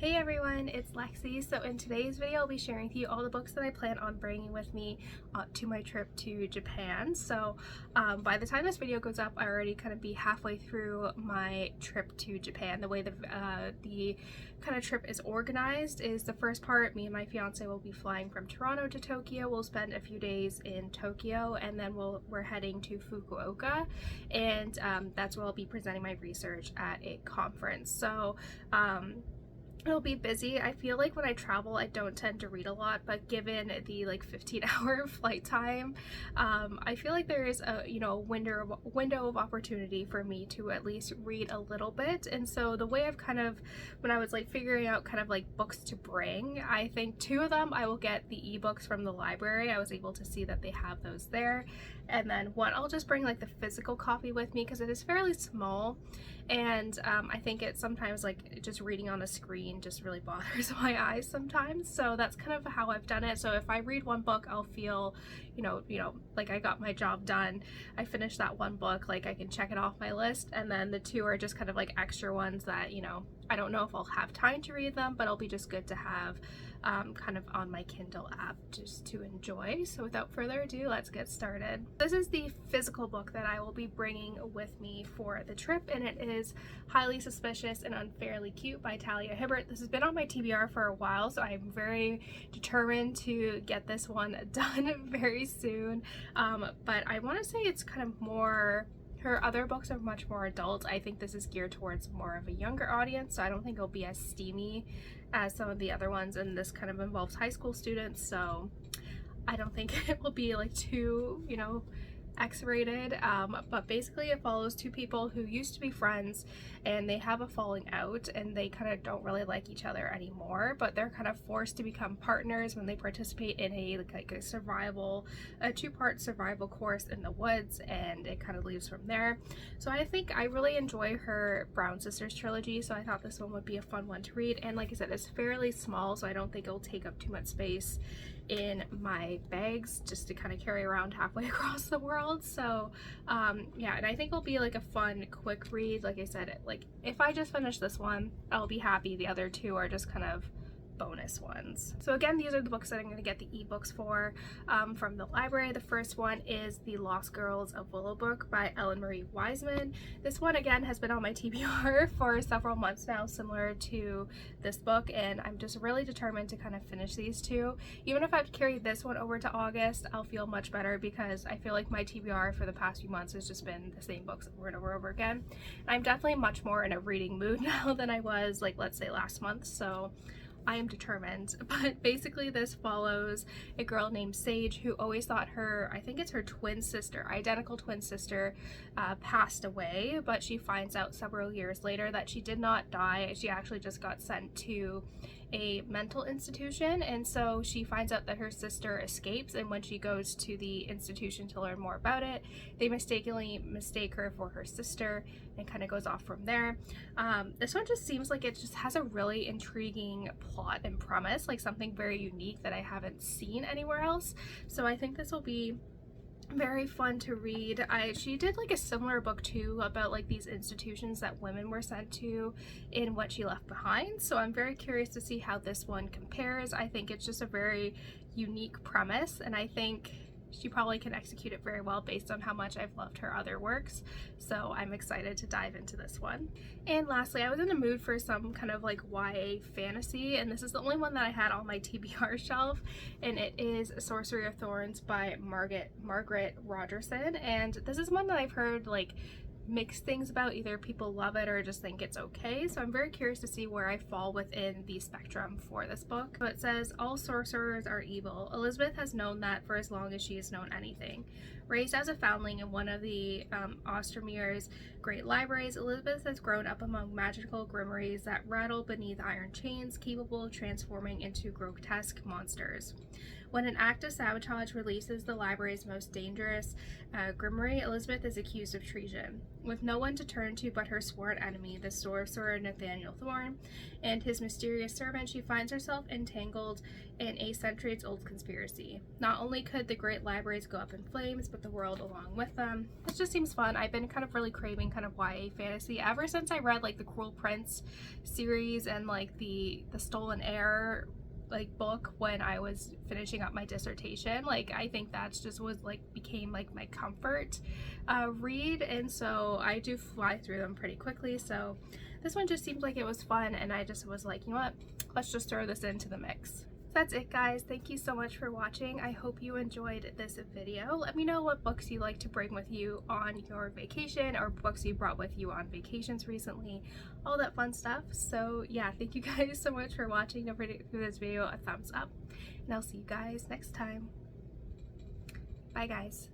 Hey everyone, it's Lexie. So in today's video, I'll be sharing with you all the books that I plan on bringing with me to my trip to Japan. So by the time this video goes up, I already kind of be halfway through my trip to Japan. The way the kind of trip is organized is the first part, me and my fiance will be flying from Toronto to Tokyo. We'll spend a few days in Tokyo and then we're heading to Fukuoka, and that's where I'll be presenting my research at a conference. So it'll be busy. I feel like when I travel, I don't tend to read a lot, but given the 15-hour flight time, I feel like there is a window of opportunity for me to at least read a little bit. And so the way I've when I was figuring out books to bring, I think two of them I will get the ebooks from the library. I was able to see that they have those there, and then one I'll just bring the physical copy with me because it is fairly small, and I think it's sometimes just reading on a screen just really bothers my eyes sometimes. So that's kind of how I've done it. So if I read one book, I'll feel like I got my job done. I finished that one book, I can check it off my list, and then the two are just extra ones that I don't know if I'll have time to read them, but it'll be just good to have kind of on my Kindle app just to enjoy. So without further ado, let's get started. This is the physical book that I will be bringing with me for the trip, and it is Highly Suspicious and Unfairly Cute by Talia Hibbert. This has been on my TBR for a while, so I'm very determined to get this one done very soon. But I want to say it's kind of more, her other books are much more adult. I think this is geared towards more of a younger audience, so I don't think it'll be as steamy as some of the other ones, and this kind of involves high school students, so I don't think it will be too, X-rated, but basically it follows two people who used to be friends and they have a falling out and they kind of don't really like each other anymore, but they're kind of forced to become partners when they participate in a two-part survival course in the woods, and it kind of leaves from there. So I think I really enjoy her Brown Sisters trilogy, so I thought this one would be a fun one to read, and like I said, it's fairly small, so I don't think it'll take up too much space in my bags just to kind of carry around halfway across the world. So yeah, and I think it'll be a fun quick read. Like I said, if I just finish this one, I'll be happy. The other two are just kind of bonus ones. So again, these are the books that I'm going to get the ebooks for from the library. The first one is The Lost Girls of Willowbrook by Ellen Marie Wiseman. This one again has been on my TBR for several months now, similar to this book, and I'm just really determined to kind of finish these two. Even if I have to carry this one over to August, I'll feel much better because I feel like my TBR for the past few months has just been the same books over and over again. And I'm definitely much more in a reading mood now than I was let's say last month, so I am determined. But basically this follows a girl named Sage who always thought her, I think it's her twin sister, identical twin sister, passed away, but she finds out several years later that she did not die. She actually just got sent to a mental institution, and so she finds out that her sister escapes, and when she goes to the institution to learn more about it, they mistakenly mistake her for her sister, and kind of goes off from there. This one just seems like it just has a really intriguing plot and premise, something very unique that I haven't seen anywhere else, so I think this will be very fun to read. She did a similar book too about these institutions that women were sent to in What She Left Behind, so I'm very curious to see how this one compares. I think it's just a very unique premise, and I think she probably can execute it very well based on how much I've loved her other works, so I'm excited to dive into this one. And lastly, I was in the mood for some kind of YA fantasy, and this is the only one that I had on my TBR shelf, and it is Sorcery of Thorns by Margaret Rogerson, and this is one that I've heard mixed things about. Either people love it or just think it's okay, so I'm very curious to see where I fall within the spectrum for this book. So it says, all sorcerers are evil. Elizabeth has known that for as long as she has known anything. Raised as a foundling in one of the Ostermere's great libraries, Elizabeth has grown up among magical grimoires that rattle beneath iron chains, capable of transforming into grotesque monsters. When an act of sabotage releases the library's most dangerous grimoire, Elizabeth is accused of treason. With no one to turn to but her sworn enemy, the sorcerer Nathaniel Thorn, and his mysterious servant, she finds herself entangled in a centuries-old conspiracy. Not only could the great libraries go up in flames, but the world along with them. This just seems fun. I've been kind of really craving kind of YA fantasy ever since I read like the Cruel Prince series and like the Stolen Heir like book when I was finishing up my dissertation. Like I think that's just was like became like my comfort read, and so I do fly through them pretty quickly. So this one just seemed like it was fun, and I just was like, you know what, let's just throw this into the mix. That's it, guys. Thank you so much for watching. I hope you enjoyed this video. Let me know what books you like to bring with you on your vacation, or books you brought with you on vacations recently, all that fun stuff. So yeah, thank you guys so much for watching. Don't forget to give this video a thumbs up, and I'll see you guys next time. Bye, guys.